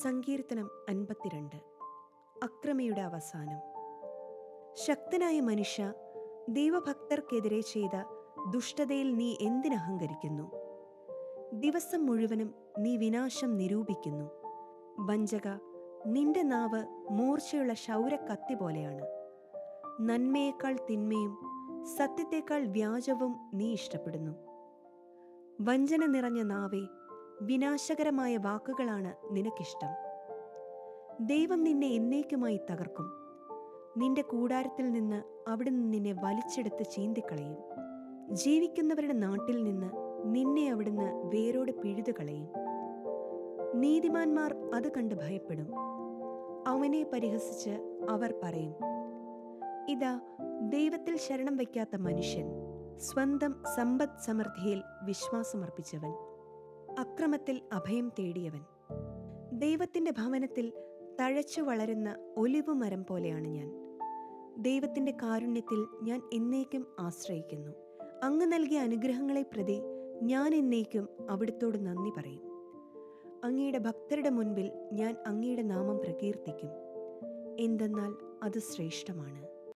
സങ്കീർത്തനം 52. അക്രമിയുടെ അവസാനം. ശക്തനായ മനുഷ്യ, ദൈവഭക്തർക്കെതിരെ ചെയ്ത ദുഷ്ടതയിൽ നീ എന്തിനഹങ്കരിക്കുന്നു? ദിവസം മുഴുവനും നീ വിനാശം നിരൂപിക്കുന്നു. വഞ്ചക, നിന്റെ നാവ് മൂർച്ചയുള്ള ക്ഷൗരക്കത്തി പോലെയാണ്. നന്മയേക്കാൾ തിന്മയും സത്യത്തേക്കാൾ വ്യാജവും നീ ഇഷ്ടപ്പെടുന്നു. വഞ്ചന നിറഞ്ഞ നാവേ, വിനാശകരമായ വാക്കുകളാണ് നിനക്കിഷ്ടം. ദൈവം നിന്നെ എന്നേക്കുമായി തകർക്കും. നിന്റെ കൂടാരത്തിൽ നിന്ന് അവിടുന്ന് നിന്നെ വലിച്ചെടുത്ത് ചീന്തിക്കളയും. ജീവിക്കുന്നവരുടെ നാട്ടിൽ നിന്ന് നിന്നെ അവിടുന്ന് വേരോടെ പിഴുതുകളയും. നീതിമാന്മാർ അത് കണ്ട് ഭയപ്പെടും. അവനെ പരിഹസിച്ച് അവർ പറയും, ഇതാ ദൈവത്തിൽ ശരണം വയ്ക്കാത്ത മനുഷ്യൻ, സ്വന്തം സമ്പദ് സമൃദ്ധിയിൽ വിശ്വാസമർപ്പിച്ചവൻ, അക്രമത്തിൽ അഭയം തേടിയവൻ. ദൈവത്തിന്റെ ഭവനത്തിൽ തഴച്ചു വളരുന്ന ഒലിവുമരം പോലെയാണ് ഞാൻ. ദൈവത്തിന്റെ കാരുണ്യത്തിൽ ഞാൻ എന്നേക്കും ആശ്രയിക്കുന്നു. അങ്ങ് നൽകിയ അനുഗ്രഹങ്ങളെ പ്രതി ഞാൻ എന്നേക്കും അവിടുത്തോട് നന്ദി പറയും. അങ്ങയുടെ ഭക്തരുടെ മുൻപിൽ ഞാൻ അങ്ങയുടെ നാമം പ്രകീർത്തിക്കും. എന്തെന്നാൽ അത് ശ്രേഷ്ഠമാണ്.